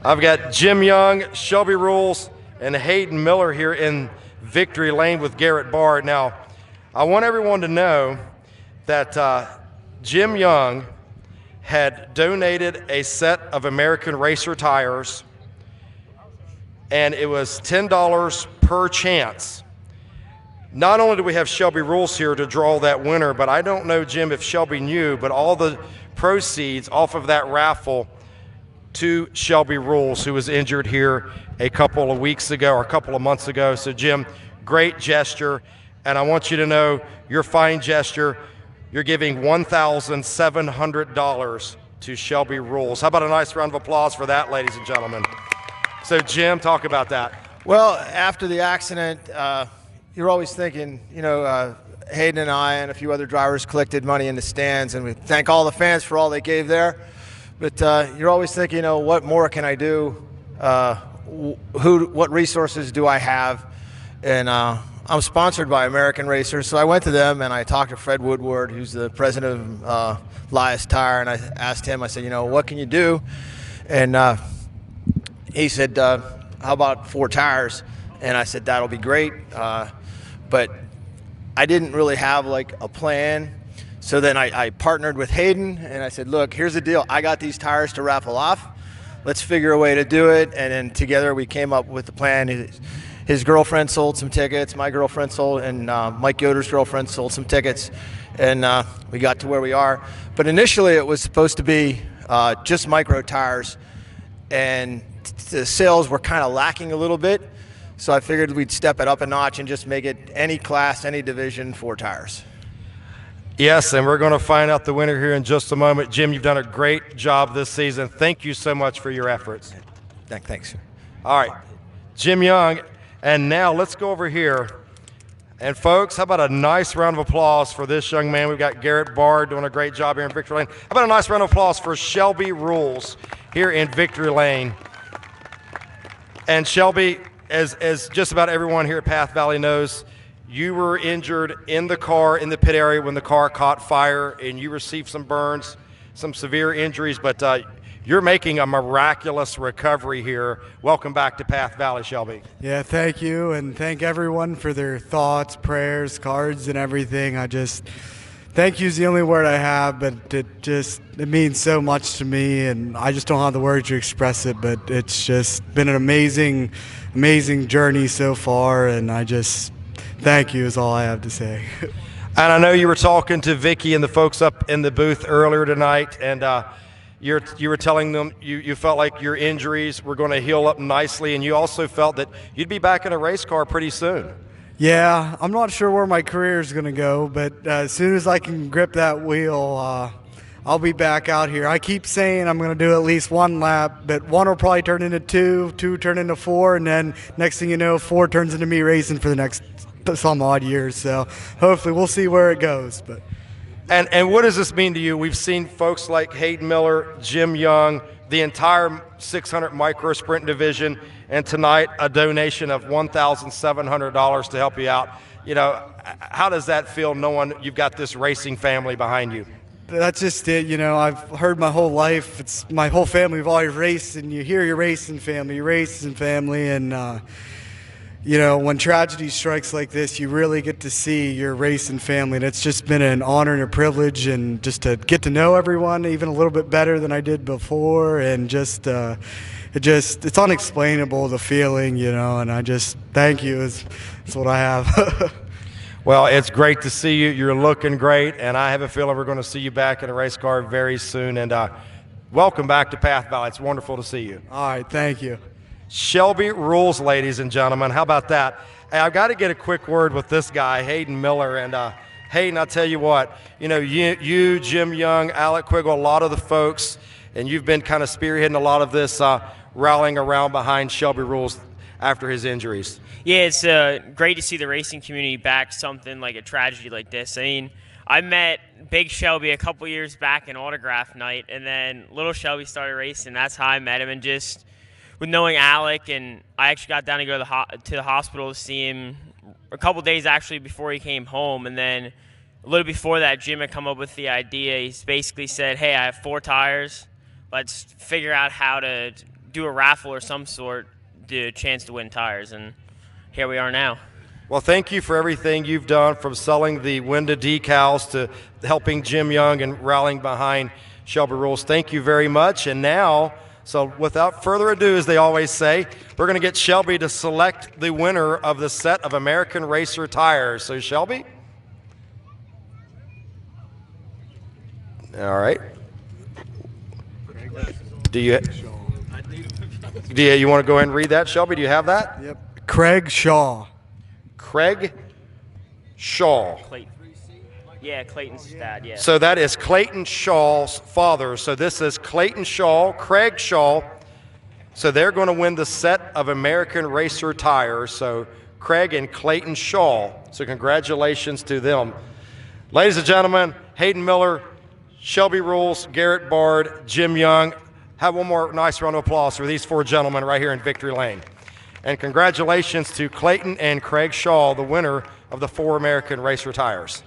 I've got Jim Young, Shelby Rules, and Hayden Miller here in Victory Lane with Garrett Bard. Now, I want everyone to know that Jim Young had donated a set of American Racer tires, and it was $10 per chance. Not only do we have Shelby Rules here to draw that winner, but I don't know, Jim, if Shelby knew, but all the proceeds off of that raffle to Shelby Rules, who was injured here a couple of weeks ago or a couple of months ago. So, Jim, great gesture, and I want you to know your fine gesture. You're giving $1,700 to Shelby Rules. How about a nice round of applause for that, ladies and gentlemen? So, Jim, talk about that. Well, after the accident, you're always thinking, Hayden and I and a few other drivers collected money in the stands, and we thank all the fans for all they gave there. But you're always thinking, what more can I do? What resources do I have? And I'm sponsored by American Racers, so I went to them and I talked to Fred Woodward, who's the president of Lias Tire, and I asked him, I said, what can you do? And he said, how about 4 tires? And I said, that'll be great. But I didn't really have like a plan. So then I partnered with Hayden and I said, look, here's the deal. I got these tires to raffle off. Let's figure a way to do it. And then together we came up with the plan. His girlfriend sold some tickets. My girlfriend sold, and Mike Yoder's girlfriend sold some tickets. And we got to where we are. But initially it was supposed to be just micro tires. And the sales were kind of lacking a little bit. So I figured we'd step it up a notch and just make it any class, any division, 4 tires. Yes, and we're going to find out the winner here in just a moment. Jim, you've done a great job this season. Thank you so much for your efforts. Thanks. All right, Jim Young, and now let's go over here. And folks, how about a nice round of applause for this young man? We've got Garrett Bard doing a great job here in Victory Lane. How about a nice round of applause for Shelby Rules here in Victory Lane? And Shelby, as just about everyone here at Path Valley knows, you were injured in the car in the pit area when the car caught fire, and you received some burns, some severe injuries, but you're making a miraculous recovery here. Welcome back to Path Valley, Shelby. Yeah, thank you, and thank everyone for their thoughts, prayers, cards, and everything. Thank you is the only word I have, but it means so much to me, and I just don't have the words to express it, but it's just been an amazing journey so far, and thank you is all I have to say. And I know you were talking to Vicky and the folks up in the booth earlier tonight, and you were telling them you felt like your injuries were going to heal up nicely, and you also felt that you'd be back in a race car pretty soon. Yeah, I'm not sure where my career is going to go, but as soon as I can grip that wheel, I'll be back out here. I keep saying I'm going to do at least 1 lap, but 1 will probably turn into 2, 2 turn into 4, and then next thing you know, 4 turns into me racing for the next some odd years. So hopefully we'll see where it goes. But And what does this mean to you? We've seen folks like Hayden Miller, Jim Young, the entire 600 micro sprint division, and tonight a donation of $1,700 to help you out. How does that feel knowing you've got this racing family behind you? That's just it. I've heard my whole life, it's my whole family, we've always raced, and you hear your racing family, and when tragedy strikes like this, you really get to see your racing family, and it's just been an honor and a privilege, and just to get to know everyone even a little bit better than I did before, and it's unexplainable, the feeling, and I just thank you is what I have. Well, it's great to see you. You're looking great, and I have a feeling we're going to see you back in a race car very soon. And welcome back to Path Valley. It's wonderful to see you. All right, thank you. Shelby Rules, ladies and gentlemen. How about that? Hey, I've got to get a quick word with this guy, Hayden Miller. And Hayden, I'll tell you what, you, Jim Young, Alec Quiggle, a lot of the folks, and you've been kind of spearheading a lot of this rallying around behind Shelby Rules after his injuries. Yeah, it's great to see the racing community back something like a tragedy like this. I mean, I met Big Shelby a couple years back in autograph night, and then little Shelby started racing. That's how I met him, and just with knowing Alec, and I actually got down to go to the hospital to see him a couple days actually before he came home, and then a little before that, Jim had come up with the idea. He's basically said, hey, I have 4 tires. Let's figure out how to do a raffle or some sort, the chance to win tires, and here we are now. Well, thank you for everything you've done, from selling the window decals to helping Jim Young and rallying behind Shelby Rules. Thank you very much. And now, so without further ado, as they always say, we're going to get Shelby to select the winner of the set of American Racer tires. So, Shelby? All right. Do you want to go ahead and read that, Shelby? Do you have that? Yep. Craig Shaw. Craig Shaw. Clayton. Yeah, Clayton's dad, yeah. So that is Clayton Shaw's father. So this is Clayton Shaw, Craig Shaw. So they're going to win the set of American Racer tires. So Craig and Clayton Shaw. So congratulations to them. Ladies and gentlemen, Hayden Miller, Shelby Rules, Garrett Bard, Jim Young. Have one more nice round of applause for these 4 gentlemen right here in Victory Lane. And congratulations to Clayton and Craig Shaw, the winner of the 4 American Racer tires.